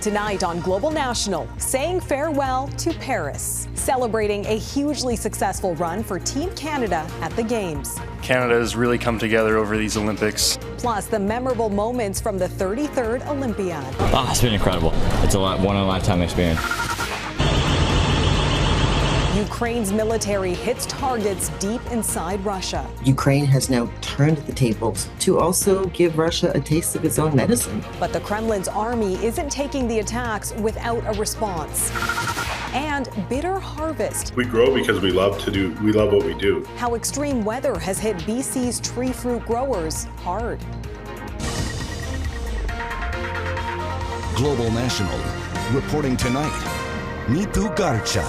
tonight on Global National, saying farewell to Paris, celebrating a hugely successful run for Team Canada at the Games. Canada has really come together over these Olympics. Plus, the memorable moments from the 33rd Olympiad. Oh, it's been incredible. It's a one-in-a-lifetime experience. Ukraine's military hits targets deep inside Russia. Ukraine has now turned the tables to also give Russia a taste of its own medicine. But the Kremlin's army isn't taking the attacks without a response. And bitter harvest. We grow because we love what we do. How extreme weather has hit BC's tree fruit growers hard. Global National, reporting tonight, Nitu Garcha.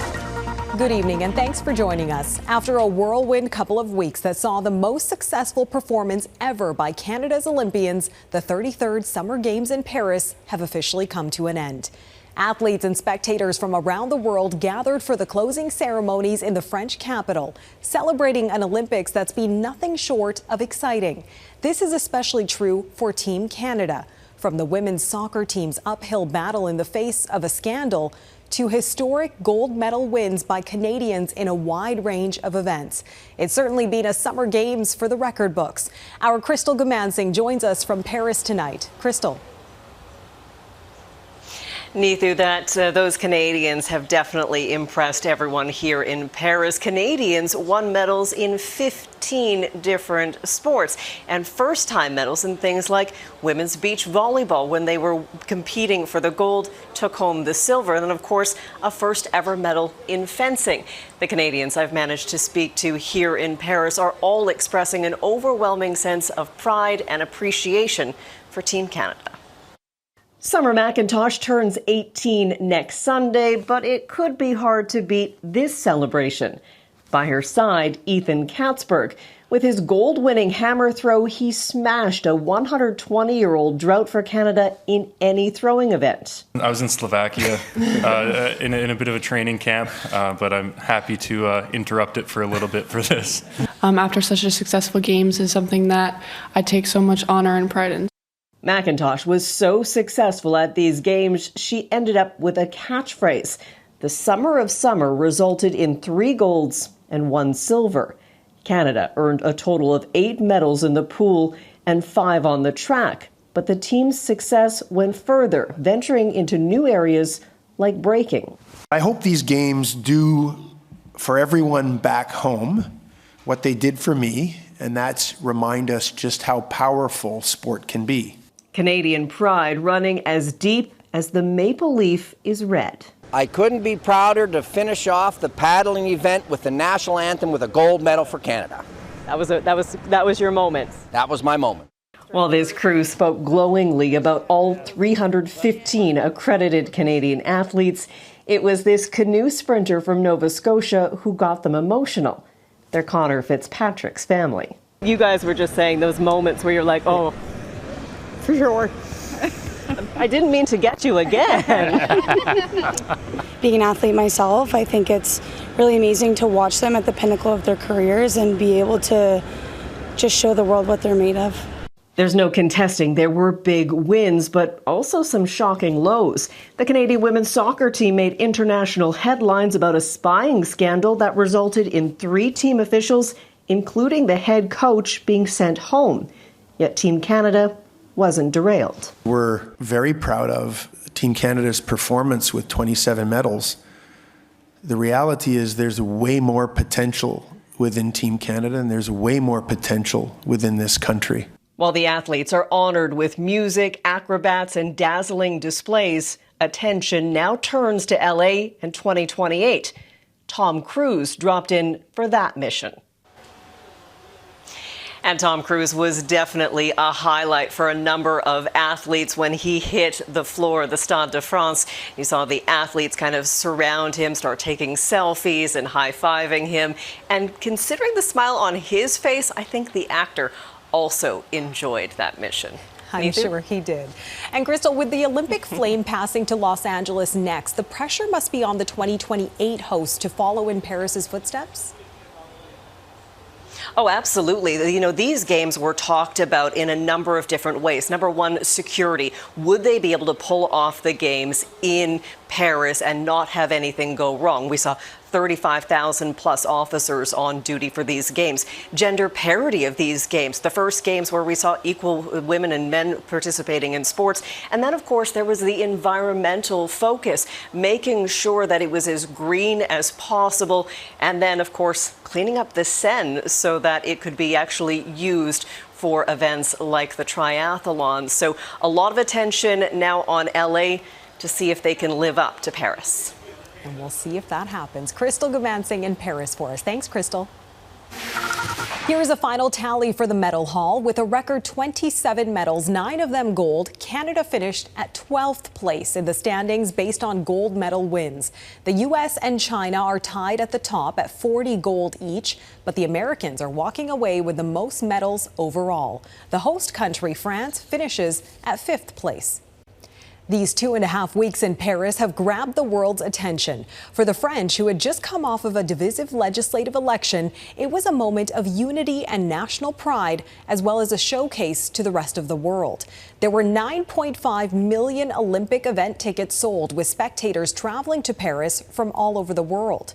Good evening and thanks for joining us. After a whirlwind couple of weeks that saw the most successful performance ever by Canada's Olympians, the 33rd Summer Games in Paris have officially come to an end. Athletes and spectators from around the world gathered for the closing ceremonies in the French capital, celebrating an Olympics that's been nothing short of exciting. This is especially true for Team Canada. From the women's soccer team's uphill battle in the face of a scandal to historic gold medal wins by Canadians in a wide range of events. It's certainly been a Summer Games for the record books. Our Crystal Goomansingh joins us from Paris tonight. Crystal. Neithu, those Canadians have definitely impressed everyone here in Paris. Canadians won medals in 15 different sports and first-time medals in things like women's beach volleyball when they were competing for the gold, took home the silver, and then, of course, a first-ever medal in fencing. The Canadians I've managed to speak to here in Paris are all expressing an overwhelming sense of pride and appreciation for Team Canada. Summer McIntosh turns 18 next Sunday, but it could be hard to beat this celebration. By her side, Ethan Katzberg. With his gold-winning hammer throw, he smashed a 120-year-old drought for Canada in any throwing event. I was in Slovakia in a bit of a training camp, but I'm happy to interrupt it for a little bit for this. After such a successful Games is something that I take so much honor and pride in. McIntosh was so successful at these games, she ended up with a catchphrase. The Summer of Summer resulted in 3 golds and 1 silver. Canada earned a total of 8 medals in the pool and 5 on the track. But the team's success went further, venturing into new areas like breaking. I hope these games do for everyone back home what they did for me, and that's remind us just how powerful sport can be. Canadian pride running as deep as the maple leaf is red. I couldn't be prouder to finish off the paddling event with the national anthem with a gold medal for Canada. That was your moment. That was my moment. While this crew spoke glowingly about all 315 accredited Canadian athletes, it was this canoe sprinter from Nova Scotia who got them emotional. They're Connor Fitzpatrick's family. You guys were just saying those moments where you're like, oh, for sure. I didn't mean to get you again. Being an athlete myself, I think it's really amazing to watch them at the pinnacle of their careers and be able to just show the world what they're made of. There's no contesting. There were big wins, but also some shocking lows. The Canadian women's soccer team made international headlines about a spying scandal that resulted in 3 team officials, including the head coach, being sent home. Yet Team Canada wasn't derailed. We're very proud of Team Canada's performance with 27 medals. The reality is there's way more potential within Team Canada, and there's way more potential within this country. While the athletes are honored with music, acrobats, and dazzling displays, attention now turns to LA in 2028. Tom Cruise dropped in for that mission. And Tom Cruise was definitely a highlight for a number of athletes when he hit the floor of the Stade de France. You saw the athletes kind of surround him, start taking selfies and high-fiving him. And considering the smile on his face, I think the actor also enjoyed that mission. I'm sure he did. And Crystal, with the Olympic flame passing to Los Angeles next, the pressure must be on the 2028 host to follow in Paris's footsteps? Oh, absolutely. You know, these games were talked about in a number of different ways. Number one, security. Would they be able to pull off the games in Paris and not have anything go wrong? We saw 35,000 plus officers on duty for these games. Gender parity of these games, the first games where we saw equal women and men participating in sports. And then, of course, there was the environmental focus, making sure that it was as green as possible. And then, of course, cleaning up the Seine so that it could be actually used for events like the triathlon. So a lot of attention now on LA to see if they can live up to Paris. And we'll see if that happens. Crystal Goomansingh in Paris for us. Thanks, Crystal. Here is a final tally for the medal haul. With a record 27 medals, 9 of them gold, Canada finished at 12th place in the standings based on gold medal wins. The U.S. and China are tied at the top at 40 gold each, but the Americans are walking away with the most medals overall. The host country, France, finishes at 5th place. These 2.5 weeks in Paris have grabbed the world's attention. For the French, who had just come off of a divisive legislative election, it was a moment of unity and national pride, as well as a showcase to the rest of the world. There were 9.5 million Olympic event tickets sold, with spectators traveling to Paris from all over the world.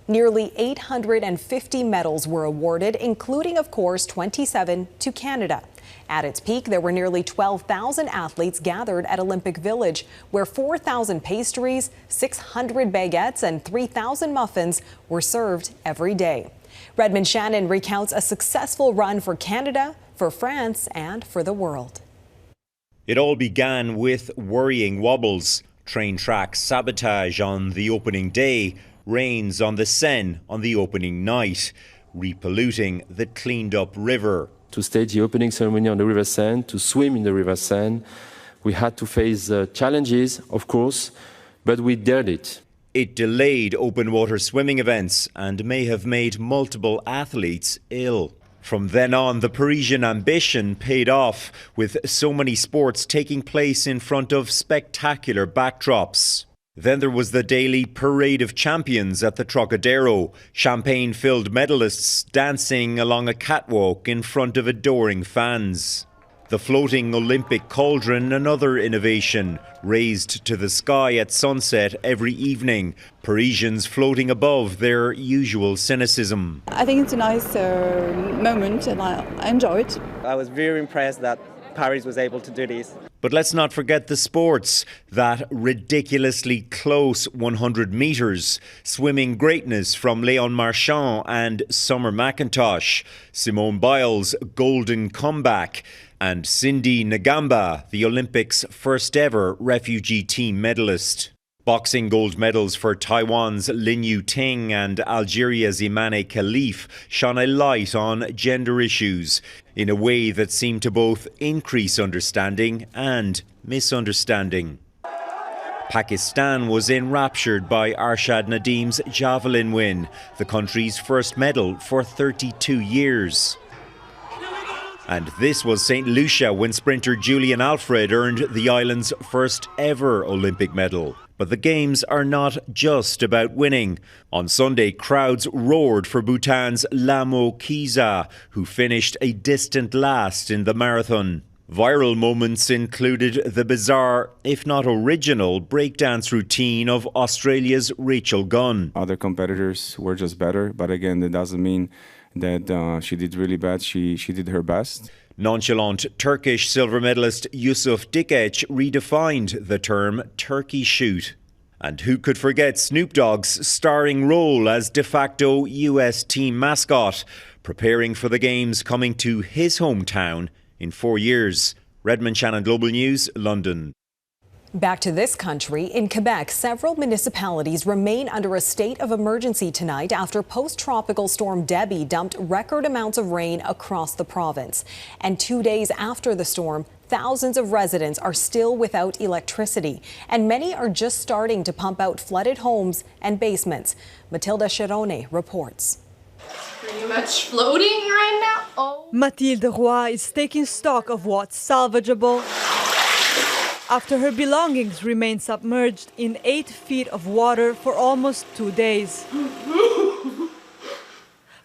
Nearly 850 medals were awarded, including, of course, 27 to Canada. At its peak, there were nearly 12,000 athletes gathered at Olympic Village, where 4,000 pastries, 600 baguettes, and 3,000 muffins were served every day. Redmond Shannon recounts a successful run for Canada, for France, and for the world. It all began with worrying wobbles, train track sabotage on the opening day, rains on the Seine on the opening night, repolluting the cleaned-up river. To stage the opening ceremony on the River Seine, to swim in the River Seine, we had to face challenges, of course, but we dared it. It delayed open water swimming events and may have made multiple athletes ill. From then on, the Parisian ambition paid off, with so many sports taking place in front of spectacular backdrops. Then there was the daily parade of champions at the Trocadero, champagne-filled medalists dancing along a catwalk in front of adoring fans. The floating Olympic cauldron, another innovation, raised to the sky at sunset every evening, Parisians floating above their usual cynicism. I think it's a nice moment and I enjoy it. I was very impressed that Paris was able to do this. But let's not forget the sports. That ridiculously close 100 metres, swimming greatness from Léon Marchand and Summer McIntosh, Simone Biles' golden comeback, and Cindy Ngamba, the Olympics' first ever refugee team medalist. Boxing gold medals for Taiwan's Lin Yu-ting and Algeria's Imane Khalif shone a light on gender issues in a way that seemed to both increase understanding and misunderstanding. Pakistan was enraptured by Arshad Nadim's javelin win, the country's first medal for 32 years. And this was St. Lucia when sprinter Julian Alfred earned the island's first ever Olympic medal. But the Games are not just about winning. On Sunday, crowds roared for Bhutan's Lamo Kiza, who finished a distant last in the marathon. Viral moments included the bizarre, if not original, breakdance routine of Australia's Rachel Gunn. Other competitors were just better, but again, that doesn't mean that she did really bad. She did her best. Nonchalant Turkish silver medalist Yusuf Dikec redefined the term turkey shoot. And who could forget Snoop Dogg's starring role as de facto US team mascot, preparing for the Games coming to his hometown in 4 years. Redmond Shannon, Global News, London. Back to this country. In Quebec, several municipalities remain under a state of emergency tonight after post-tropical storm Debbie dumped record amounts of rain across the province. And 2 days after the storm, thousands of residents are still without electricity, and many are just starting to pump out flooded homes and basements. Matilda Cherone reports. Pretty much floating right now. Oh. Mathilde Roy is taking stock of what's salvageable after her belongings remain submerged in 8 feet of water for almost 2 days.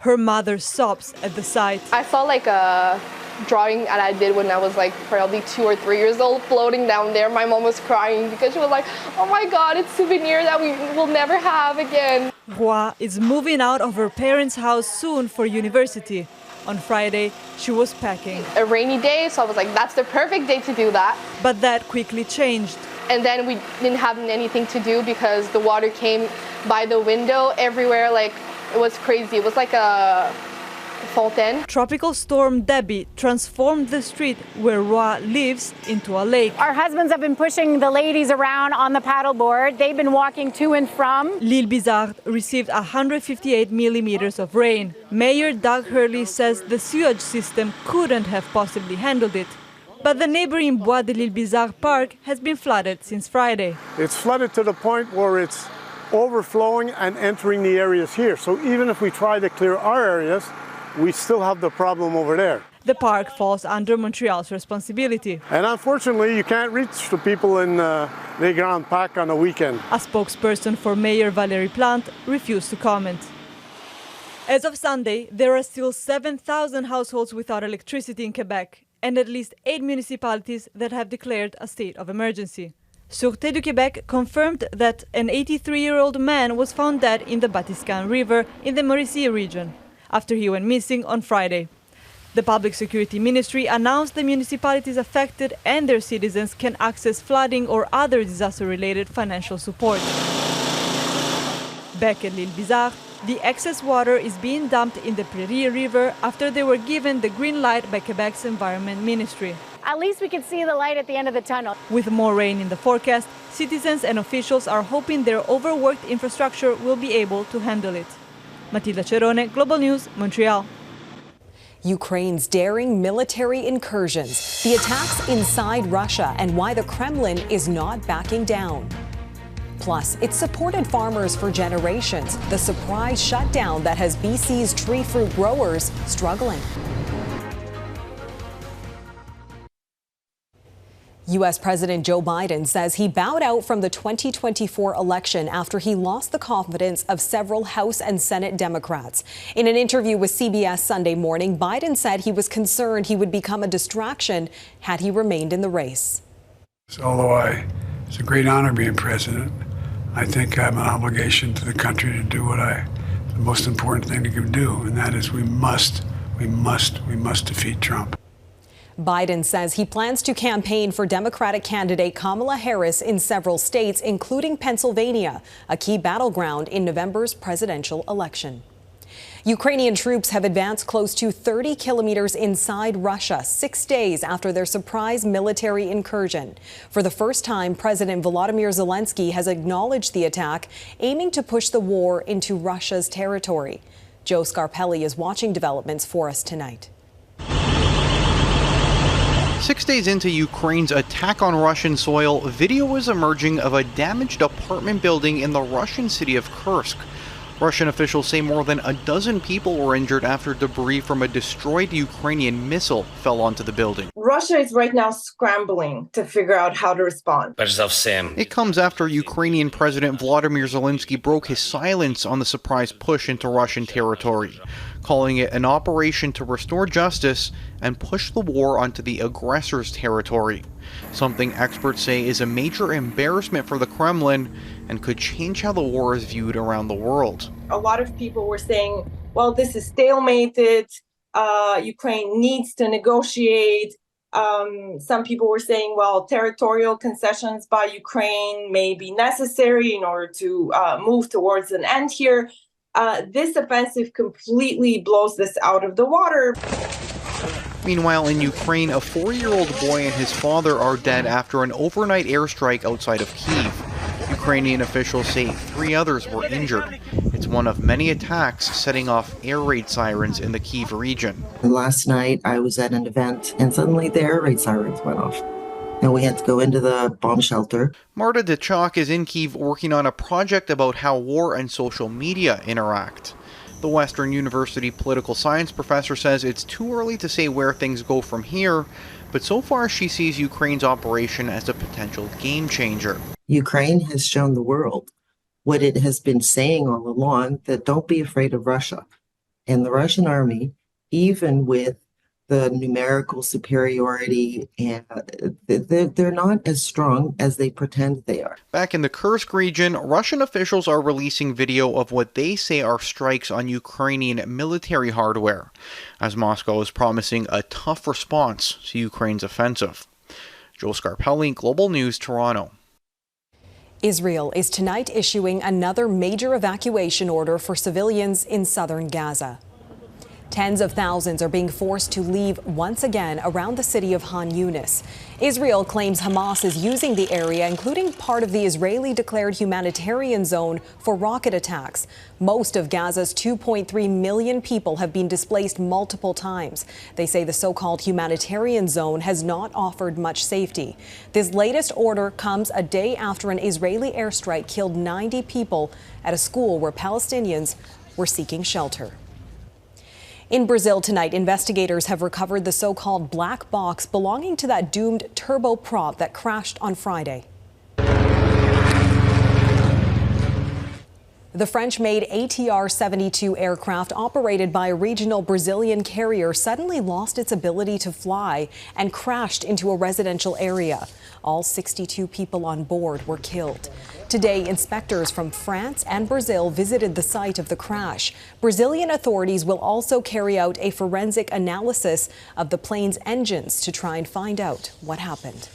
Her mother sobs at the sight. I saw like a drawing that I did when I was like probably 2 or 3 years old floating down there. My mom was crying because she was like, oh my God, it's a souvenir that we will never have again. Roy is moving out of her parents' house soon for university. On Friday, she was packing. A rainy day, so I was like, that's the perfect day to do that. But that quickly changed. And then we didn't have anything to do because the water came by the window everywhere. Like, it was crazy. It was like a fontaine. Tropical storm Debbie transformed the street where Roy lives into a lake. Our husbands have been pushing the ladies around on the paddleboard. They've been walking to and from. L'Île Bizarre received 158 millimeters of rain. Mayor Doug Hurley says the sewage system couldn't have possibly handled it. But the neighboring Bois de l'Île Bizarre Park has been flooded since Friday. It's flooded to the point where it's overflowing and entering the areas here. So even if we try to clear our areas, we still have the problem over there. The park falls under Montreal's responsibility. And unfortunately, you can't reach the people in Les Grands Parcs on a weekend. A spokesperson for Mayor Valérie Plante refused to comment. As of Sunday, there are still 7,000 households without electricity in Quebec and at least 8 municipalities that have declared a state of emergency. Sûreté du Québec confirmed that an 83-year-old man was found dead in the Batiscan River in the Mauricie region after he went missing on Friday. The Public Security Ministry announced the municipalities affected and their citizens can access flooding or other disaster-related financial support. Back at L'Île Bizarre, the excess water is being dumped in the Prairie River after they were given the green light by Quebec's Environment Ministry. At least we can see the light at the end of the tunnel. With more rain in the forecast, citizens and officials are hoping their overworked infrastructure will be able to handle it. Matilda Cerone, Global News, Montreal. Ukraine's daring military incursions, the attacks inside Russia, and why the Kremlin is not backing down. Plus, it's supported farmers for generations, the surprise shutdown that has BC's treefruit growers struggling. U.S. President Joe Biden says he bowed out from the 2024 election after he lost the confidence of several House and Senate Democrats. In an interview with CBS Sunday morning, Biden said he was concerned he would become a distraction had he remained in the race. Although it's a great honor being president, I think I have an obligation to the country to do the most important thing to do, and that is we must defeat Trump. Biden says he plans to campaign for Democratic candidate Kamala Harris in several states, including Pennsylvania, a key battleground in November's presidential election. Ukrainian troops have advanced close to 30 kilometers inside Russia 6 days after their surprise military incursion. For the first time, President Volodymyr Zelensky has acknowledged the attack, aiming to push the war into Russia's territory. Joe Scarpelli is watching developments for us tonight. 6 days into Ukraine's attack on Russian soil, video is emerging of a damaged apartment building in the Russian city of Kursk. Russian officials say more than a dozen people were injured after debris from a destroyed Ukrainian missile fell onto the building. Russia is right now scrambling to figure out how to respond. It comes after Ukrainian President Volodymyr Zelensky broke his silence on the surprise push into Russian territory, calling it an operation to restore justice and push the war onto the aggressor's territory. Something experts say is a major embarrassment for the Kremlin and could change how the war is viewed around the world. A lot of people were saying, well, this is stalemated, Ukraine needs to negotiate. Some people were saying, well, territorial concessions by Ukraine may be necessary in order to move towards an end here. This offensive completely blows this out of the water. Meanwhile, in Ukraine, a 4-year-old boy and his father are dead after an overnight airstrike outside of Kyiv. Ukrainian officials say 3 others were injured. It's one of many attacks setting off air raid sirens in the Kyiv region. Last night, I was at an event, and suddenly the air raid sirens went off, and we had to go into the bomb shelter. Marta Dechok is in Kyiv working on a project about how war and social media interact. The Western University political science professor says it's too early to say where things go from here, but so far she sees Ukraine's operation as a potential game changer. Ukraine has shown the world what it has been saying all along, that don't be afraid of Russia. And the Russian army, even with the numerical superiority, and they're not as strong as they pretend they are. Back in the Kursk region, Russian officials are releasing video of what they say are strikes on Ukrainian military hardware, as Moscow is promising a tough response to Ukraine's offensive. Joel Scarpelli, Global News, Toronto. Israel is tonight issuing another major evacuation order for civilians in southern Gaza. Tens of thousands are being forced to leave once again around the city of Han Yunis. Israel claims Hamas is using the area, including part of the Israeli-declared humanitarian zone, for rocket attacks. Most of Gaza's 2.3 million people have been displaced multiple times. They say the so-called humanitarian zone has not offered much safety. This latest order comes a day after an Israeli airstrike killed 90 people at a school where Palestinians were seeking shelter. In Brazil tonight, investigators have recovered the so-called black box belonging to that doomed turboprop that crashed on Friday. The French-made ATR-72 aircraft operated by a regional Brazilian carrier suddenly lost its ability to fly and crashed into a residential area. All 62 people on board were killed. Today, inspectors from France and Brazil visited the site of the crash. Brazilian authorities will also carry out a forensic analysis of the plane's engines to try and find out what happened.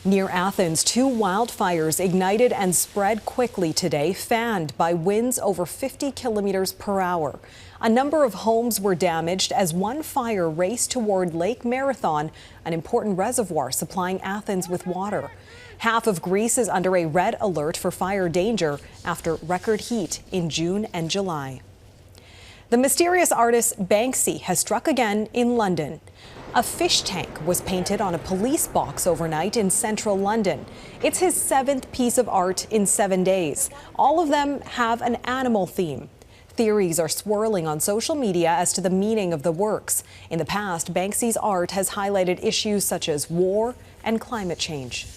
Near Athens, 2 wildfires ignited and spread quickly today, fanned by winds over 50 kilometers per hour. A number of homes were damaged as one fire raced toward Lake Marathon, an important reservoir supplying Athens with water. Half of Greece is under a red alert for fire danger after record heat in June and July. The mysterious artist Banksy has struck again in London. A fish tank was painted on a police box overnight in central London. It's his 7th piece of art in 7 days. All of them have an animal theme. Theories are swirling on social media as to the meaning of the works. In the past, Banksy's art has highlighted issues such as war and climate change.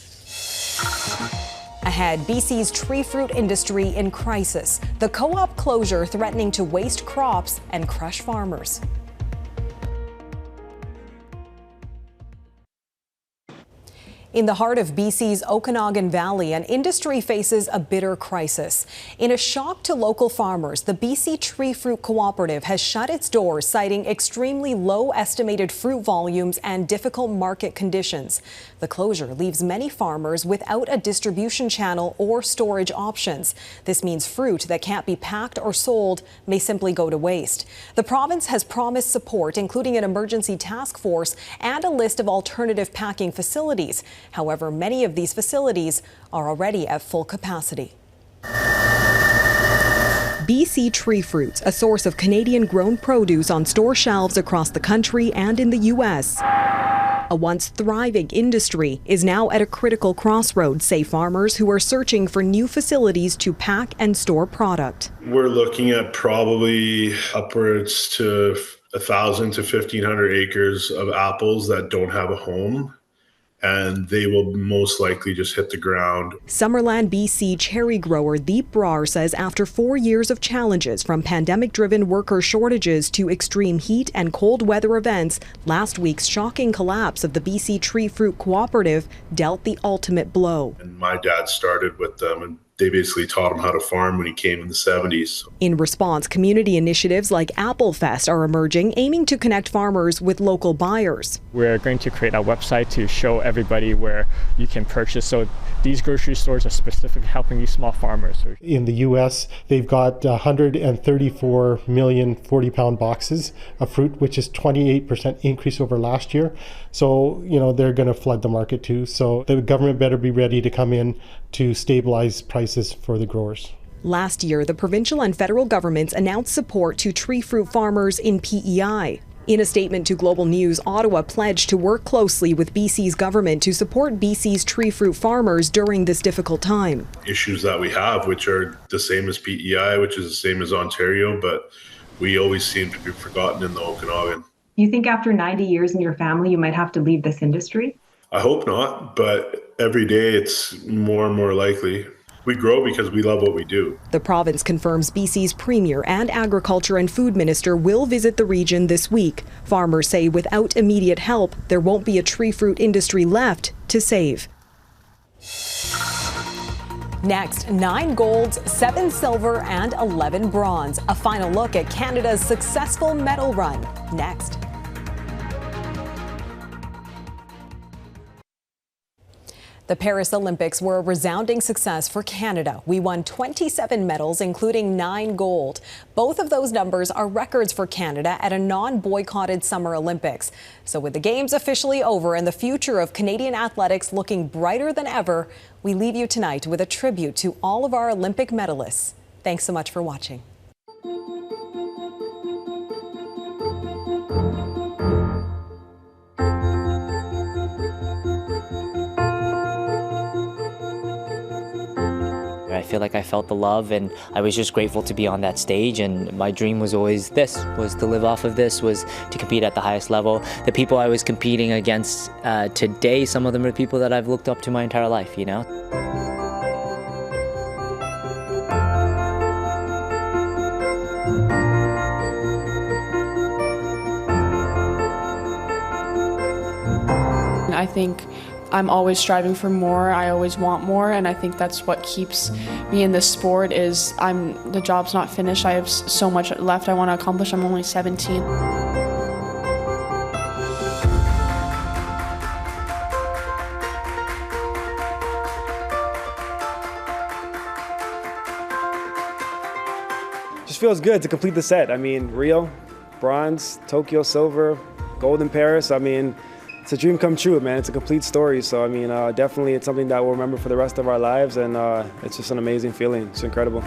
Ahead, BC's treefruit industry in crisis. The co-op closure threatening to waste crops and crush farmers. In the heart of BC's Okanagan Valley, an industry faces a bitter crisis. In a shock to local farmers, the BC Treefruit Cooperative has shut its doors, citing extremely low estimated fruit volumes and difficult market conditions. The closure leaves many farmers without a distribution channel or storage options. This means fruit that can't be packed or sold may simply go to waste. The province has promised support, including an emergency task force and a list of alternative packing facilities. However, many of these facilities are already at full capacity. BC Treefruits, a source of Canadian-grown produce on store shelves across the country and in the U.S. A once thriving industry is now at a critical crossroads, say farmers who are searching for new facilities to pack and store product. We're looking at probably upwards to 1,000 to 1,500 acres of apples that don't have a home, and they will most likely just hit the ground. Summerland BC cherry grower Deep Brar says after 4 years of challenges, from pandemic-driven worker shortages to extreme heat and cold weather events, last week's shocking collapse of the BC Treefruit Cooperative dealt the ultimate blow. And my dad started with them, and they basically taught him how to farm when he came in the 70s. In response, community initiatives like Apple Fest are emerging, aiming to connect farmers with local buyers. We're going to create a website to show everybody where you can purchase. So these grocery stores are specifically helping these small farmers. In the U.S., they've got 134 million 40-pound boxes of fruit, which is 28% increase over last year. So, they're going to flood the market too. So the government better be ready to come in to stabilize prices for the growers. Last year, the provincial and federal governments announced support to treefruit farmers in PEI. In a statement to Global News, Ottawa pledged to work closely with BC's government to support BC's treefruit farmers during this difficult time. Issues that we have, which are the same as PEI, which is the same as Ontario, but we always seem to be forgotten in the Okanagan. You think after 90 years in your family, you might have to leave this industry? I hope not, but every day it's more and more likely. We grow because we love what we do. The province confirms BC's Premier and Agriculture and Food Minister will visit the region this week. Farmers say without immediate help, there won't be a tree fruit industry left to save. Next, 9 golds, 7 silver, and 11 bronze. A final look at Canada's successful medal run. Next. The Paris Olympics were a resounding success for Canada. We won 27 medals, including 9 gold. Both of those numbers are records for Canada at a non-boycotted Summer Olympics. So with the Games officially over and the future of Canadian athletics looking brighter than ever, we leave you tonight with a tribute to all of our Olympic medalists. Thanks so much for watching. I feel like I felt the love, and I was just grateful to be on that stage, and my dream was always this, was to live off of this, was to compete at the highest level. The people I was competing against today, some of them are people that I've looked up to my entire life, you know? I think I'm always striving for more. I always want more, and I think that's what keeps me in this sport. Is the job's not finished. I have so much left I want to accomplish. I'm only 17. Just feels good to complete the set. I mean, Rio, bronze, Tokyo, silver, gold in Paris. I mean, it's a dream come true, man. It's a complete story. So, I mean, definitely it's something that we'll remember for the rest of our lives, and it's just an amazing feeling. It's incredible.